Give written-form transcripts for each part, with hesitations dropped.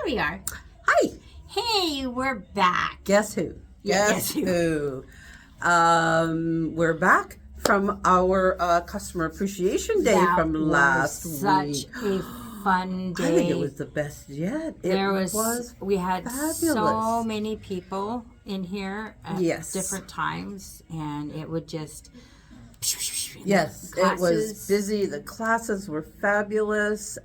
we are. Hi. Hey, we're back. Guess who? Yeah, Guess who? We're back from our Customer Appreciation Day That from last was week. such a fun day. I think it was the best yet. We had fabulous. so many people in here at Yes. different times, and it would just. Yes, it was busy. The classes were fabulous.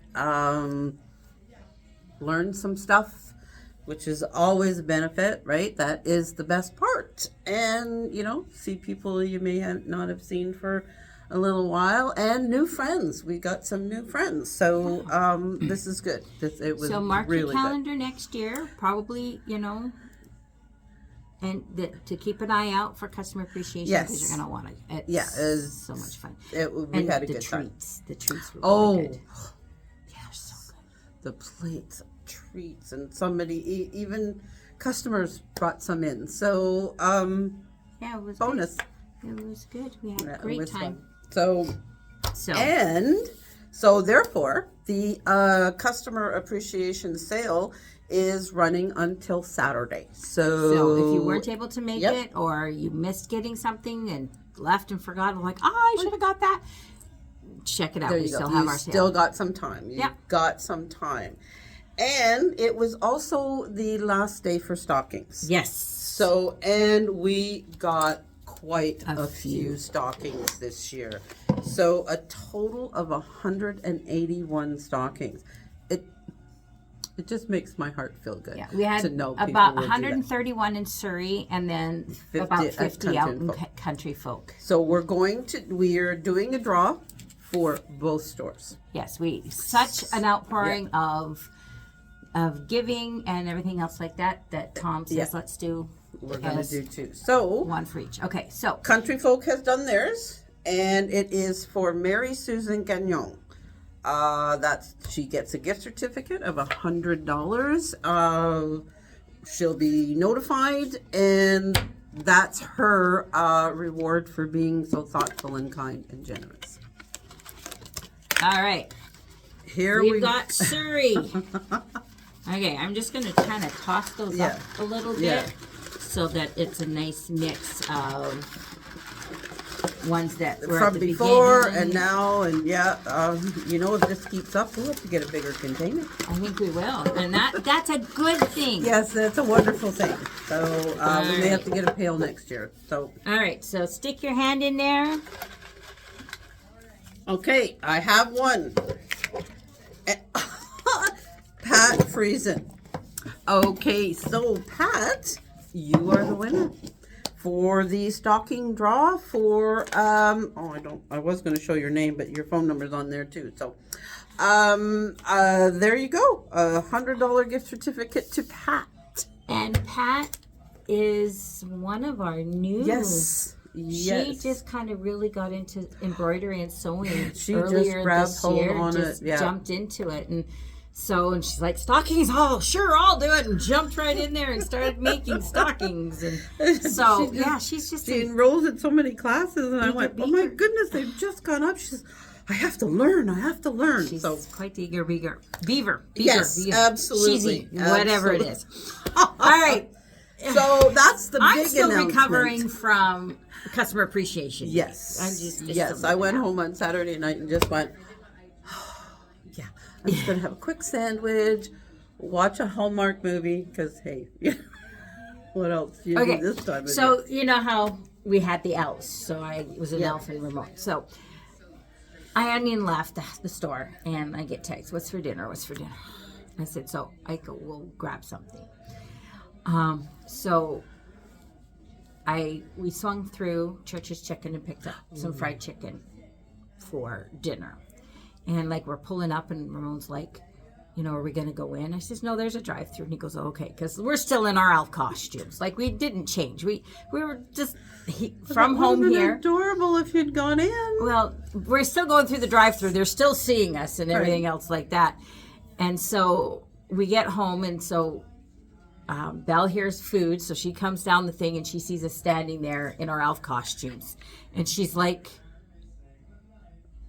Learned some stuff, which is always a benefit, right? That is the best part. And, see people you may not have seen for a little while, and new friends. We got some new friends. So this is good. It was so mark really your calendar next year, probably, and to keep an eye out for customer appreciation because you're going to want it. It's so much fun. We had a good time. The treats were really good. Yeah, so good. The plates of treats, and somebody, even customers brought some in. So, yeah, it was bonus. Good. It was good. We had a great time. So therefore, the customer appreciation sale is running until Saturday. So if you weren't able to make it, or you missed getting something and left and forgot, like, I should have got that. Check it out. We still have our sale. Still got some time. Got some time. And it was also the last day for stockings. Yes. So, and we got quite a few stockings this year. So a total of 181 stockings. It just makes my heart feel good. Yeah, we had to know about 131 in Surrey, and then about 50 out in Country Folk. So we're doing a draw for both stores. Yes, such an outpouring of giving and everything else like that Tom says let's do. We're going to do two. So one for each. Okay, so Country Folk has done theirs, and it is for Mary Susan Gagnon. She gets a gift certificate of $100. She'll be notified, and that's her reward for being so thoughtful and kind and generous. All right. We've got Surrey. Okay, I'm just going to kind of toss those up a little bit so that it's a nice mix of ones that were from at the before beginning. And now, and if this keeps up, we'll have to get a bigger container. I think we will, and that's a good thing. Yes, that's a wonderful thing. So we may have to get a pail next year. So all right, so stick your hand in there. Okay, I have one. Pat Friesen. Okay, so Pat, you are the winner for the stocking draw for I was going to show your name, but your phone number's on there too. So there you go, $100 gift certificate to Pat. And Pat is one of our new. Yes. She just kind of really got into embroidery and sewing she earlier just grabbed this hold year. on Just it. jumped into it, and she's like, stockings? Oh, sure, I'll do it, and jumped right in there and started making stockings. And so she enrolled in so many classes, and I went, oh my goodness, they've just gone up. She says, I have to learn. She's quite the eager beaver. Yes, absolutely. Cheesy, whatever it is. All right. So that's the big I'm still announcement. recovering from customer appreciation. Yes. I'm I went home on Saturday night and just went, I'm just going to have a quick sandwich, watch a Hallmark movie, because, hey, what else do you do this time of so you know how we had the elves. So I was an elf in remote. So I onion left the store, and I get text, what's for dinner? I said, so I go, we'll grab something. So we swung through Church's Chicken and picked up some fried chicken for dinner. And we're pulling up, and Ramon's like, are we going to go in? I says, no, there's a drive-through. And he goes, oh, okay, because we're still in our elf costumes. We didn't change. We were just from home here. Adorable if you'd gone in. Well, we're still going through the drive-through. They're still seeing us and everything else like that. And so we get home, and so Belle hears food, so she comes down the thing, and she sees us standing there in our elf costumes. And she's like,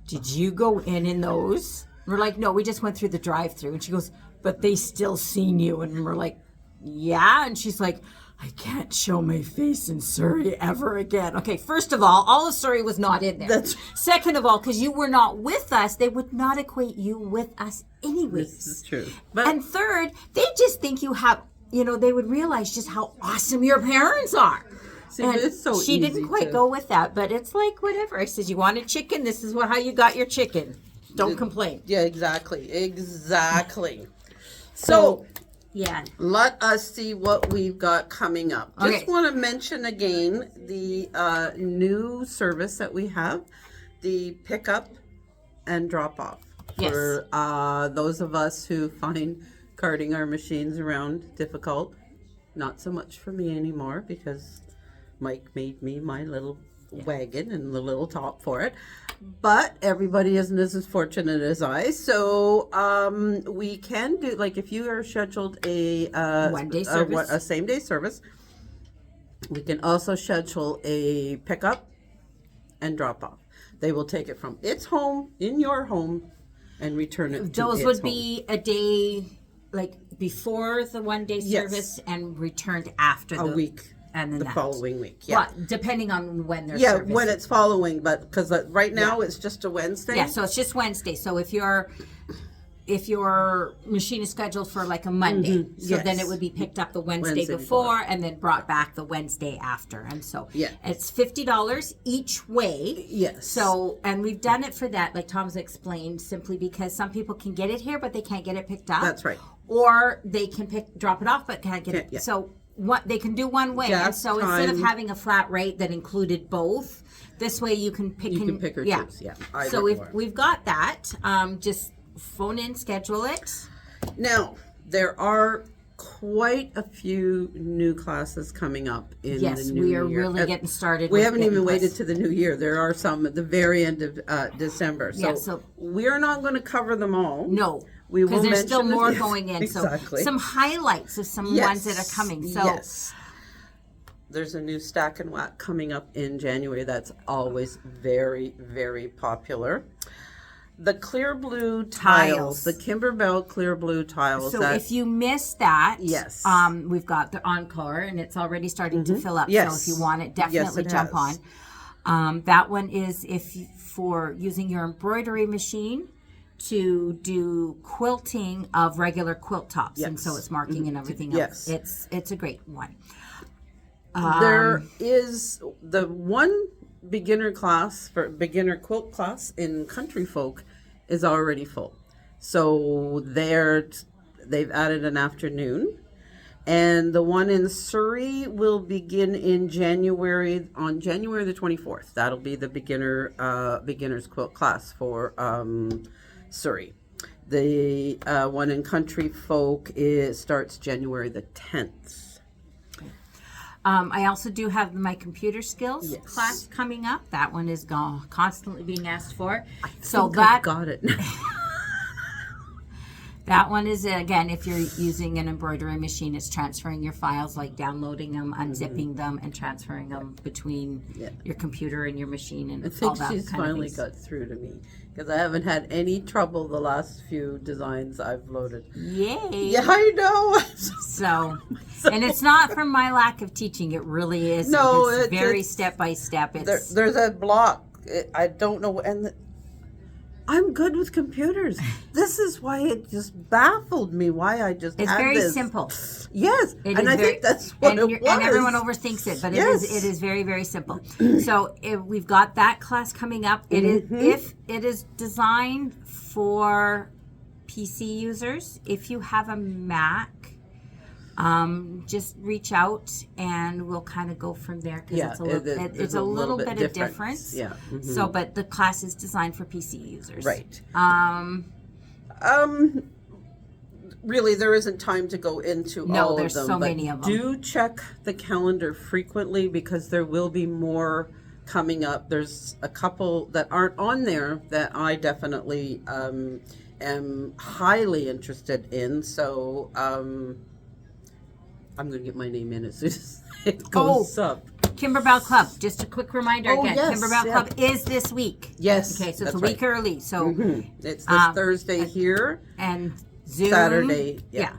did you go in those? We're like, no, we just went through the drive-through. And she goes, but they still seen you. And we're like, yeah. And she's like, I can't show my face in Surrey ever again. Okay, first of all of Surrey was not in there. Second of all, because you were not with us, they would not equate you with us anyways. This is true. And third, they just think you have, they would realize just how awesome your parents are. See, and it's so she didn't quite go with that, but it's like, whatever. I said, you want a chicken? This is how you got your chicken. Don't complain. Yeah, exactly. So, yeah. Let us see what we've got coming up. Okay. Just want to mention again the new service that we have, the pickup and drop off. Yes. For those of us who find carting our machines around difficult. Not so much for me anymore because Mike made me my little wagon and the little top for it. But everybody isn't as fortunate as I. So we can do, like, if you are scheduled a one-day service, a same-day service, we can also schedule a pickup and drop-off. They will take it from its home, in your home, and return it to those its would home. be a day, like, before the one-day service and returned after a week. And then the that. following week, yeah. Well, depending on when they're Yeah, when it's following, but because right now it's just a Wednesday. Yeah, so it's just Wednesday. So if your machine is scheduled for like a Monday, so then it would be picked up the Wednesday before and then brought back the Wednesday after. And so it's $50 each way. Yes. So, and we've done it for that, like Tom's explained, simply because some people can get it here, but they can't get it picked up. That's right. Or they can drop it off, but can't get it. Yeah. So they can do one way. And so instead of having a flat rate that included both, this way you can pick or choose. Yeah. So we've got that. Just phone in, schedule it. Now, there are quite a few new classes coming up in the new year. Yes, we are really getting started. We haven't even waited to the new year. There are some at the very end of December. So we're not going to cover them all. No. We will because there's mention still more going in. Exactly. So some highlights of some ones that are coming. So there's a new stack and whack coming up in January that's always very, very popular. The clear blue tiles, the Kimberbell clear blue tiles. So if you missed that, yes, we've got the encore and it's already starting to fill up. Yes. So if you want it, definitely jump on. That one is for using your embroidery machine to do quilting of regular quilt tops, and so it's marking and everything else. It's a great one. There is the one beginner class for beginner quilt class in Country Folk is already full, so they've added an afternoon, and the one in Surrey will begin in January on January the 24th. That'll be the beginners quilt class for Surrey. The one in Country Folk starts January the 10th. I also do have my computer skills class coming up. That one is constantly being asked for. I've got it. That one is, again, if you're using an embroidery machine, it's transferring your files, like downloading them, unzipping them, and transferring them between your computer and your machine. And I think she's finally got through to me because I haven't had any trouble the last few designs I've loaded. Yay! Yeah, I know. So, and it's not from my lack of teaching. It really is. No, it's very step by step. There's a block. I don't know, I'm good with computers. This is why it just baffled me. Why I just it's had very this. simple. Yes, and I think that's what it was. And everyone overthinks it, but it is very, very simple. So we've got that class coming up. It is if it is designed for PC users. If you have a Mac, just reach out and we'll kind of go from there because it's a little bit of difference. Yeah. So, but the class is designed for PC users. Right. Really, there isn't time to go into all of them. No, there's so many of them. Do check the calendar frequently because there will be more coming up. There's a couple that aren't on there that I definitely am highly interested in. So, I'm going to get my name in as soon as it goes up. Kimberbell Club. Just a quick reminder again. Yes, Kimberbell Club is this week. Yes. Okay, so it's a week early. So it's this Thursday here. And Zoom. Saturday. Yeah.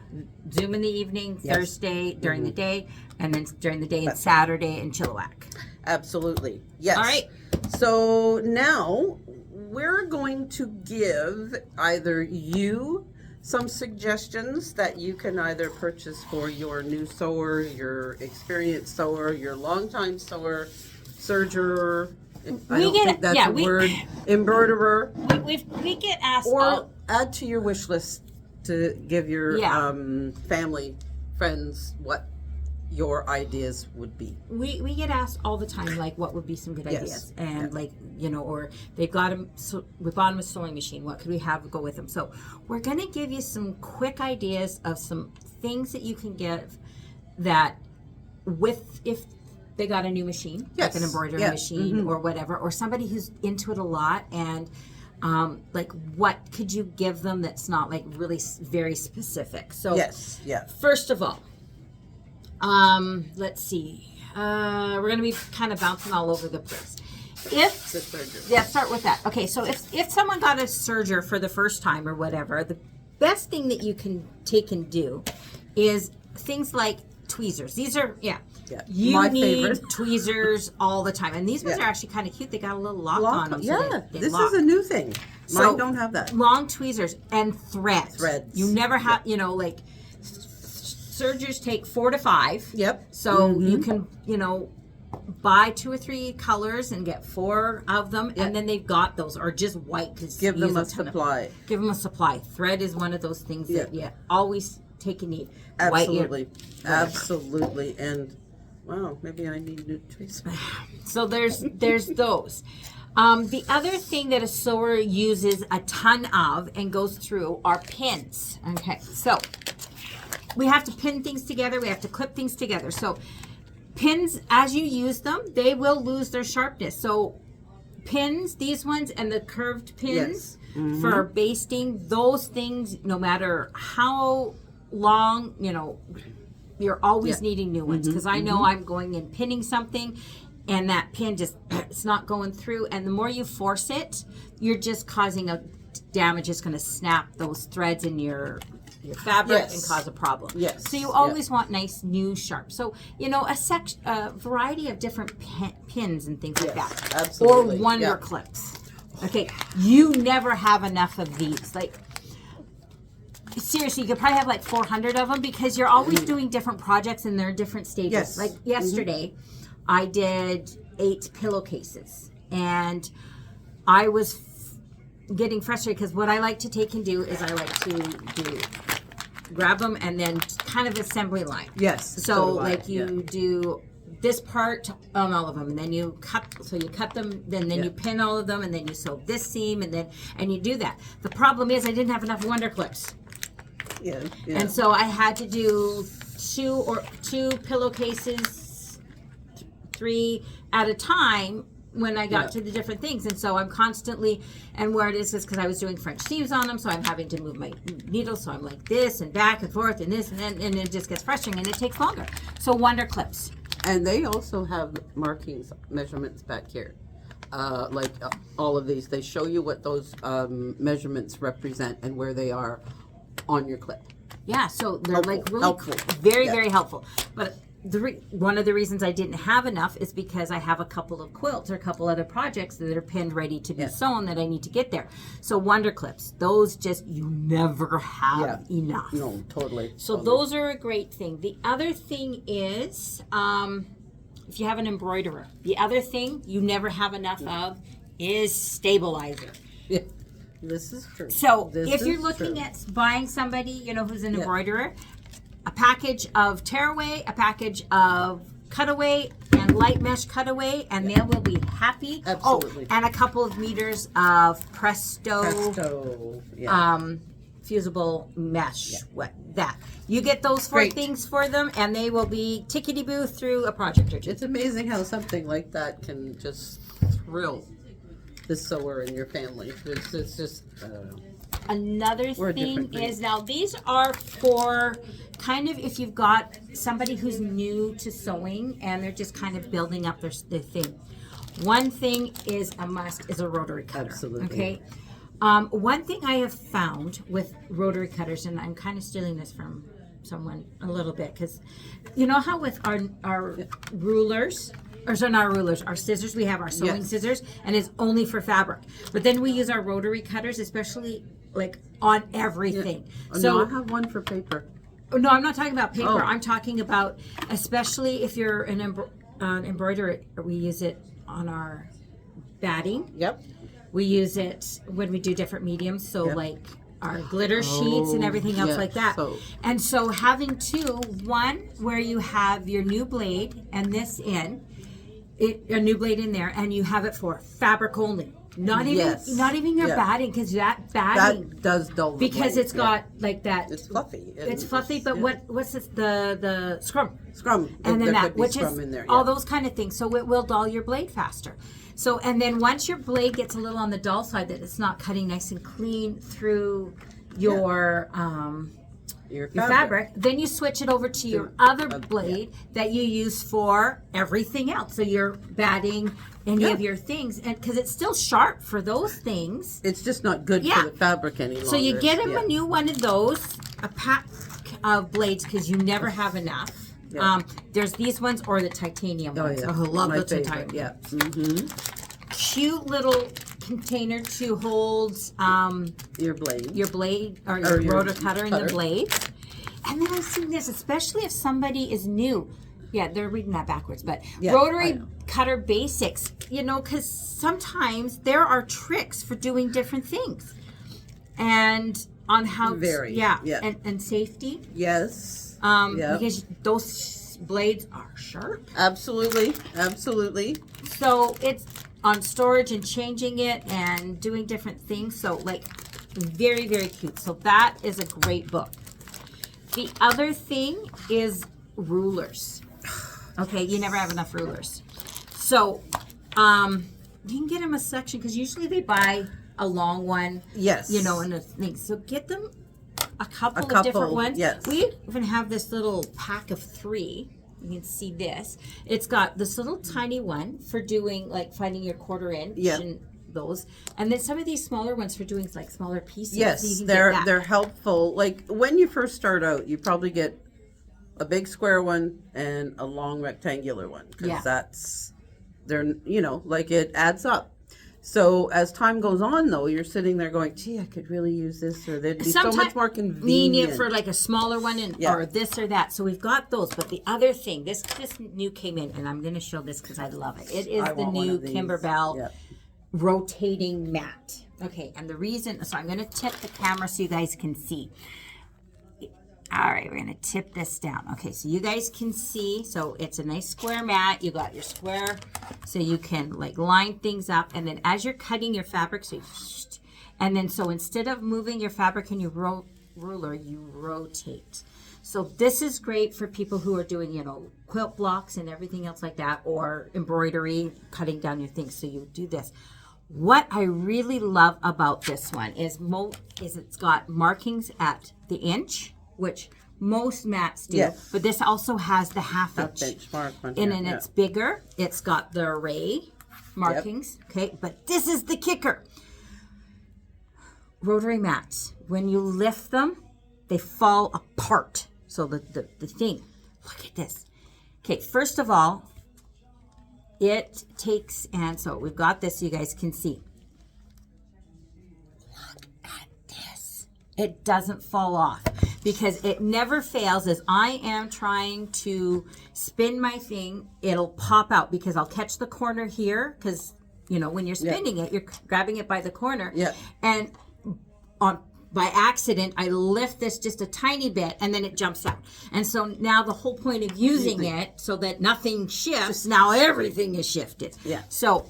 Zoom in the evening, Yes. Thursday during the day, and then during the day and Saturday in Chilliwack. Absolutely. Yes. All right. So now we're going to give either you some suggestions that you can either purchase for your new sower, your experienced sower, your longtime sower, serger. I don't think that's a word. Embroiderer. We get asked Or add to your wish list to give your family, friends, what your ideas would be. We get asked all the time, like, what would be some good ideas, and like, you know, or they've got them. So we bought them a sewing machine. What could we have go with them? So we're gonna give you some quick ideas of some things that you can give that with if they got a new machine, like an embroidery machine or whatever, or somebody who's into it a lot, and like what could you give them that's not like really very specific? So first of all. Let's see. We're going to be kind of bouncing all over the place. Start with that. Okay, so if someone got a serger for the first time or whatever, the best thing that you can take and do is things like tweezers. These are, you need favorite. Tweezers all the time. And these ones are actually kind of cute. They got a little lock on them. So this is a new thing. Mine don't have that. Long tweezers and threads. You never have, you know, like... Sergers take 4 to 5. Yep. So you can, you know, buy 2 or 3 colors and get 4 of them, and then they've got those, or just white. Give them a supply. Give them a supply. Thread is one of those things that you always take and need. Absolutely. Absolutely. And wow, maybe I need new tweezers. So there's those. The other thing that a sewer uses a ton of and goes through are pins. Okay, so we have to pin things together. We have to clip things together. So pins, as you use them, they will lose their sharpness. So pins, these ones, and the curved pins for basting, those things, no matter how long, you know, you're always needing new ones. Because I know I'm going and pinning something, and that pin just, it's not going through. And the more you force it, you're just causing a damage. It's going to snap those threads in your fabric and cause a problem. So you always want nice, new, sharp. So, you know, a variety of different pins and things like that. Absolutely. Or wonder clips. Okay, you never have enough of these. Like, seriously, you could probably have like 400 of them because you're always doing different projects and they're different stages. Like yesterday, I did 8 pillowcases, and I was getting frustrated because what I like to take and do is I like to grab them and then kind of assembly line. So like you do this part on all of them, and then you cut them, then you pin all of them, and then you sew this seam, and you do that. The problem is I didn't have enough wonder clips. And so I had to do 2 pillowcases, 3 at a time when I got to the different things. And so I'm constantly, and where it is because I was doing French seams on them, so I'm having to move my needle, so I'm like this and back and forth and this and then, and it just gets frustrating and it takes longer. So wonder clips. And they also have markings, measurements back here. All of these, they show you what those measurements represent and where they are on your clip. Yeah, so they're like really helpful. Very, very helpful. But one of the reasons I didn't have enough is because I have a couple of quilts or a couple other projects that are pinned ready to be sewn that I need to get there. So wonder clips, those just, you never have enough. No, totally. So those are a great thing. The other thing is, if you have an embroiderer, the other thing you never have enough of is stabilizer. This is true. So if you're looking at buying somebody, you know, who's an embroiderer, a package of tearaway, a package of cutaway, and light mesh cutaway, and they will be happy. Absolutely. Oh, and a couple of meters of Presto fusible mesh. That. You get those 4 things for them, and they will be tickety-boo through a project or 2. It's amazing how something like that can just thrill the sewer in your family. It's just, I don't know. Another thing is, now these are for kind of if you've got somebody who's new to sewing and they're just kind of building up their thing. One thing is a must is a rotary cutter. Absolutely. Okay. One thing I have found with rotary cutters, and I'm kind of stealing this from someone a little bit, because you know how with our rulers, or so not our rulers, our scissors, we have our sewing scissors, and it's only for fabric. But then we use our rotary cutters, especially like on everything. Oh, So no, I have one for paper. no, I'm not talking about paper. Oh. I'm talking about, especially if you're an embroiderer, we use it on our batting. Yep. We use it when we do different mediums, so like our glitter sheets and everything else like that. And so having two, one where you have your new blade and this a new blade in there, and you have it for fabric only. Not even your batting, because that batting that does dull the because blade, it's got like that. It's fluffy. It's fluffy, but what's this, the scrum? Scrum. And then there that, could be which scrum is in there, all those kind of things. So it will dull your blade faster. So, and then once your blade gets a little on the dull side, that it's not cutting nice and clean through your fabric, then you switch it over to your other blade that you use for everything else. So you're batting any of your things, and because it's still sharp for those things. It's just not good for the fabric any longer. So you get them a new one of those, a pack of blades, because you never have enough. There's these ones or the titanium ones. Yeah. Oh, I love My the favorite, titanium. Cute little container to hold your blade or your rotor cutter in the blade. And then I've seen this, especially if somebody is new. Yeah, they're reading that backwards, but rotary cutter basics, you know, because sometimes there are tricks for doing different things, and on how and safety. Yes. Because those blades are sharp. Absolutely. So it's on storage and changing it and doing different things. So like very, very cute. So that is a great book. The other thing is rulers. Okay, you never have enough rulers. So you can get them a section, because usually they buy a long one. Yes. You know, and a thing. So get them a couple of different ones. Yes. We even have this little pack of 3. You can see this. It's got this little tiny one for doing like finding your quarter inch and those, and then some of these smaller ones for doing like smaller pieces. Yes, so they're helpful. Like when you first start out, you probably get a big square one and a long rectangular one, because like it adds up. So as time goes on, though, you're sitting there going, "Gee, I could really use this," or "They'd be so much more convenient for like a smaller one, or this or that." So we've got those. But the other thing, this new came in, and I'm going to show this because I love it. It is the new Kimberbell rotating mat. Okay, and the reason, so I'm going to tip the camera so you guys can see. All right, we're going to tip this down. Okay, so you guys can see. So it's a nice square mat. You got your square, so you can like line things up. And then as you're cutting your fabric, and then so instead of moving your fabric in your ruler, you rotate. So this is great for people who are doing, you know, quilt blocks and everything else like that, or embroidery, cutting down your things. So you do this. What I really love about this one is it's got markings at the inch, which most mats do, but this also has the half inch mark on and then it's bigger. It's got the array markings. Okay, but this is the kicker. Rotary mats, when you lift them, they fall apart. So the thing, look at this. Okay, first of all, it takes, and so we've got this so you guys can see. Look at this. It doesn't fall off, because it never fails. As I am trying to spin my thing, it'll pop out, because I'll catch the corner here, because, you know, when you're spinning it, you're grabbing it by the corner. And by accident, I lift this just a tiny bit, and then it jumps out. And so now the whole point of using it, so that nothing shifts, now everything is shifted. So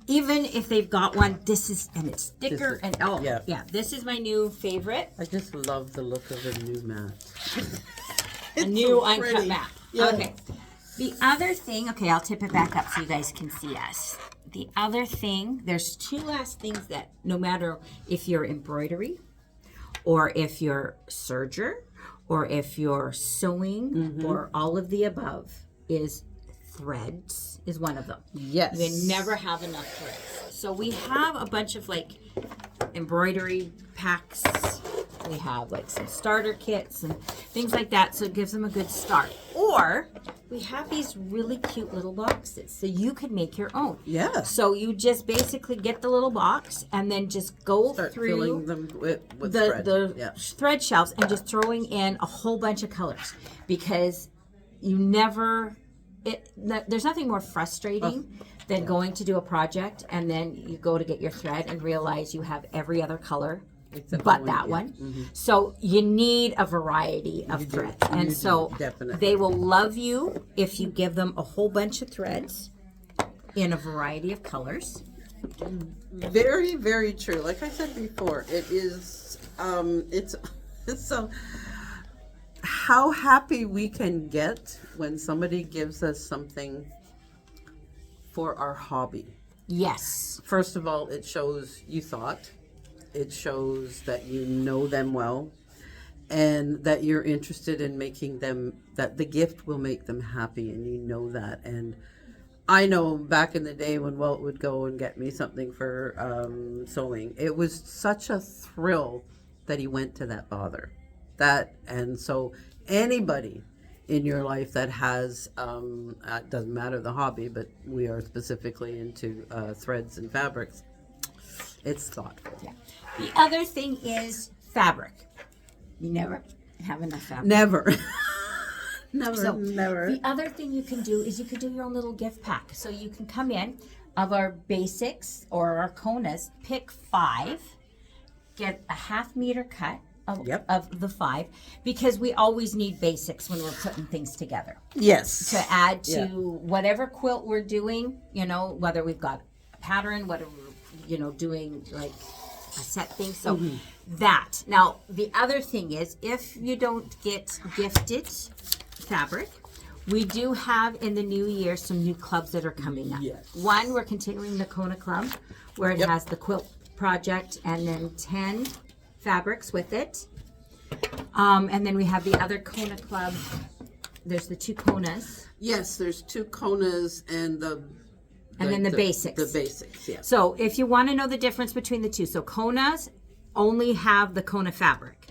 even if they've got one, this is, and it's thicker, this is my new favorite. I just love the look of the new mat. A new uncut mat. Okay. The other thing, I'll tip it back up so you guys can see us. The other thing, there's 2 last things that no matter if you're embroidery, or if you're serger, or if you're sewing, or all of the above, is threads is one of them. Yes. You never have enough threads. So we have a bunch of like embroidery packs. We have like some starter kits and things like that, so it gives them a good start. Or we have these really cute little boxes, so you can make your own. Yeah. So you just basically get the little box and then just go Start through filling them with thread. the thread shelves and just throwing in a whole bunch of colors, because you never there's nothing more frustrating than going to do a project and then you go to get your thread and realize you have every other color Except but the that one, one. yeah. Mm-hmm. So you need a variety of threads. And so definitely. they will love you if you give them a whole bunch of threads in a variety of colors. Very, very true. Like I said before, it is, it's so, how happy we can get when somebody gives us something for our hobby. Yes. First of all, it shows you thought. It shows that you know them well and that you're interested in making them, that the gift will make them happy, and you know that. And I know back in the day when Walt would go and get me something for sewing, it was such a thrill that he went to that bother. And so anybody in your life that has, it doesn't matter the hobby, but we are specifically into threads and fabrics, it's thoughtful. Yeah. The other thing is fabric. You never have enough fabric. Never. Never. The other thing you can do is you can do your own little gift pack. So you can come in of our basics or our Konas, pick 5, get a 1/2 meter cut of the 5, because we always need basics when we're putting things together. Yes. To add to whatever quilt we're doing, whether we've got a pattern, whether we're, doing like a set thing. So that. Now, the other thing is, if you don't get gifted fabric, we do have in the new year some new clubs that are coming up. Yes. One, we're continuing the Kona Club, where it has the quilt project and then 10 fabrics with it. And then we have the other Kona Club. There's the 2 Konas. Yes, there's 2 Konas and then the basics. The basics, yeah. So if you want to know the difference between the two, so Konas only have the Kona fabric.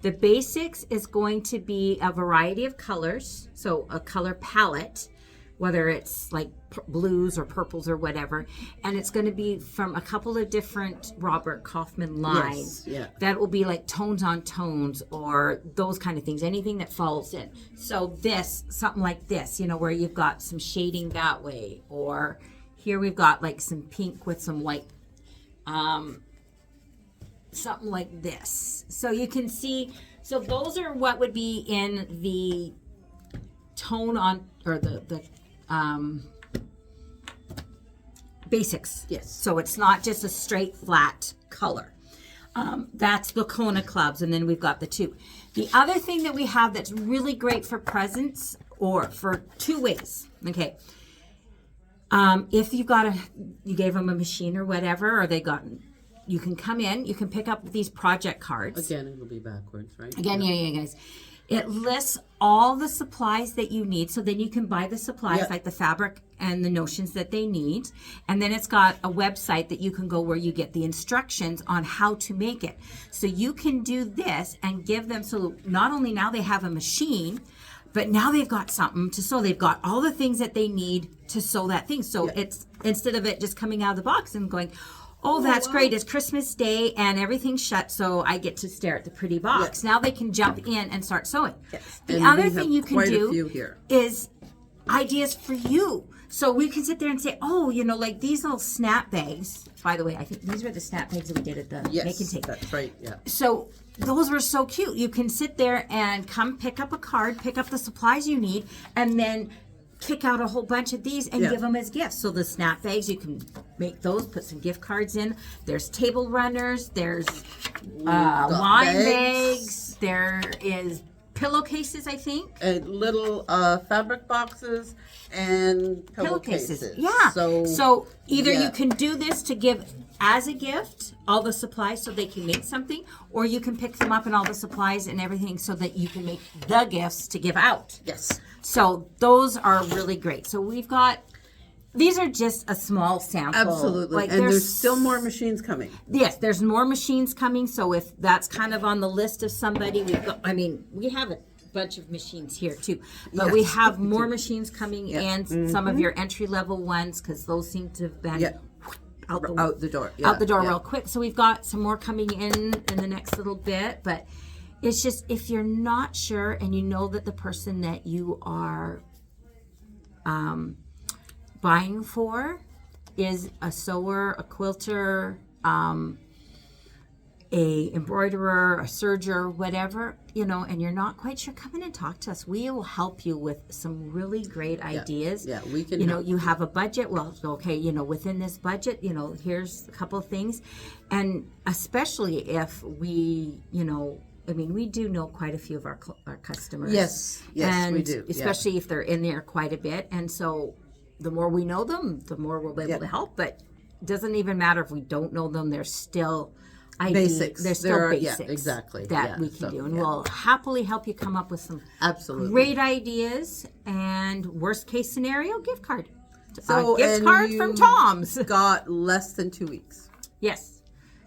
The basics is going to be a variety of colors, so a color palette, whether it's like blues or purples or whatever, and it's going to be from a couple of different Robert Kaufman lines. Yes, yeah. That will be like tones on tones or those kind of things, anything that falls in. So something like this, where you've got some shading that way, or here we've got like some pink with some white, something like this. So you can see, so those are what would be in the tone on, or the basics. Yes. So it's not just a straight flat color. That's the Kona clubs, and then we've got the 2. The other thing that we have that's really great for presents, or for 2 ways. Okay. If you gave them a machine or whatever, or you can come in, you can pick up these project cards. Again, it'll be backwards, right? Again, yeah, guys. It lists all the supplies that you need, so then you can buy the supplies, like the fabric and the notions that they need. And then it's got a website that you can go where you get the instructions on how to make it. So you can do this and give them, so not only now they have a machine, but now they've got something to sew. They've got all the things that they need to sew that thing. So it's, instead of it just coming out of the box and going, oh, that's great, it's Christmas Day and everything's shut, so I get to stare at the pretty box. Yes. Now they can jump in and start sewing. Yes. The And other we thing have you can quite a do few here. is ideas for you. So we can sit there and say, oh, like these little snap bags. By the way, I think these were the snap bags that we did at the Make and Take. That's right, yeah. So those were so cute. You can sit there and come pick up a card, pick up the supplies you need, and then kick out a whole bunch of these and give them as gifts. So the snap bags, you can make those, put some gift cards in. There's table runners, there's wine bags, there is pillowcases, I think. And little fabric boxes and pillowcases. Yeah. So either yeah. you can do this to give as a gift all the supplies so they can make something, or you can pick them up and all the supplies and everything so that you can make the gifts to give out. Yes. So those are really great. So we've got these are just a small sample. Absolutely. Like, And there's still more machines coming. Yes, there's more machines coming. So if that's kind of on the list of somebody, we have a bunch of machines here too, but we have more machines coming, and some of your entry level ones, because those seem to have been out the door real quick. So we've got some more coming in the next little bit, but it's just, if you're not sure and you know that the person that you are buying for is a sewer, a quilter, a embroiderer, a serger, whatever, and you're not quite sure, come in and talk to us. We will help you with some really great ideas. Yeah, we can. You have a budget. Well, okay, within this budget, here's a couple of things, and especially if we, we do know quite a few of our customers. Yes, and we do. Especially if they're in there quite a bit, and so the more we know them, the more we'll be able to help. But it doesn't even matter if we don't know them; they're still basics. There's still basics exactly that we can do, and we'll happily help you come up with some great ideas. And worst case scenario, gift card. So, gift card from Tom's. Got less than 2 weeks. Yes,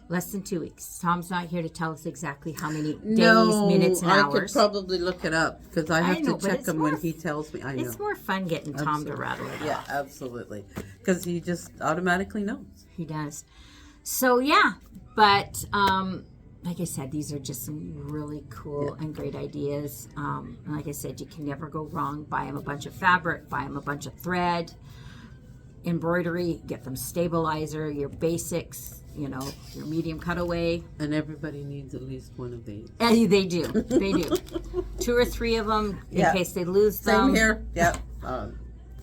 less than 2 weeks. Tom's not here to tell us exactly how many days, minutes, and hours. I could probably look it up, because I have to check him when he tells me. I know. It's more fun getting Tom to rattle it off. Yeah, absolutely. Because he just automatically knows. He does. So, yeah. But, like I said, these are just some really cool and great ideas. And like I said, you can never go wrong. Buy them a bunch of fabric. Buy them a bunch of thread. Embroidery. Get them stabilizer. Your basics. Your medium cutaway. And everybody needs at least one of these. And they do. They do. 2 or 3 of them in case they lose them. Same here. Yep.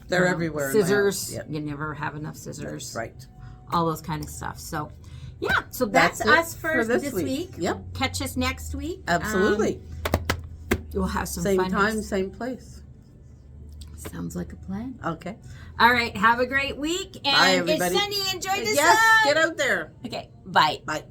They're everywhere. Scissors. Yep. You never have enough scissors. That's right. All those kind of stuff. So, yeah. So that's us for this week. Yep. Catch us next week. Absolutely. We'll have some same fun. Same time, next. same place. Sounds like a plan. Okay. All right. Have a great week. And bye, everybody. It's sunny. Enjoy the sun. Yes. Get out there. Okay. Bye. Bye.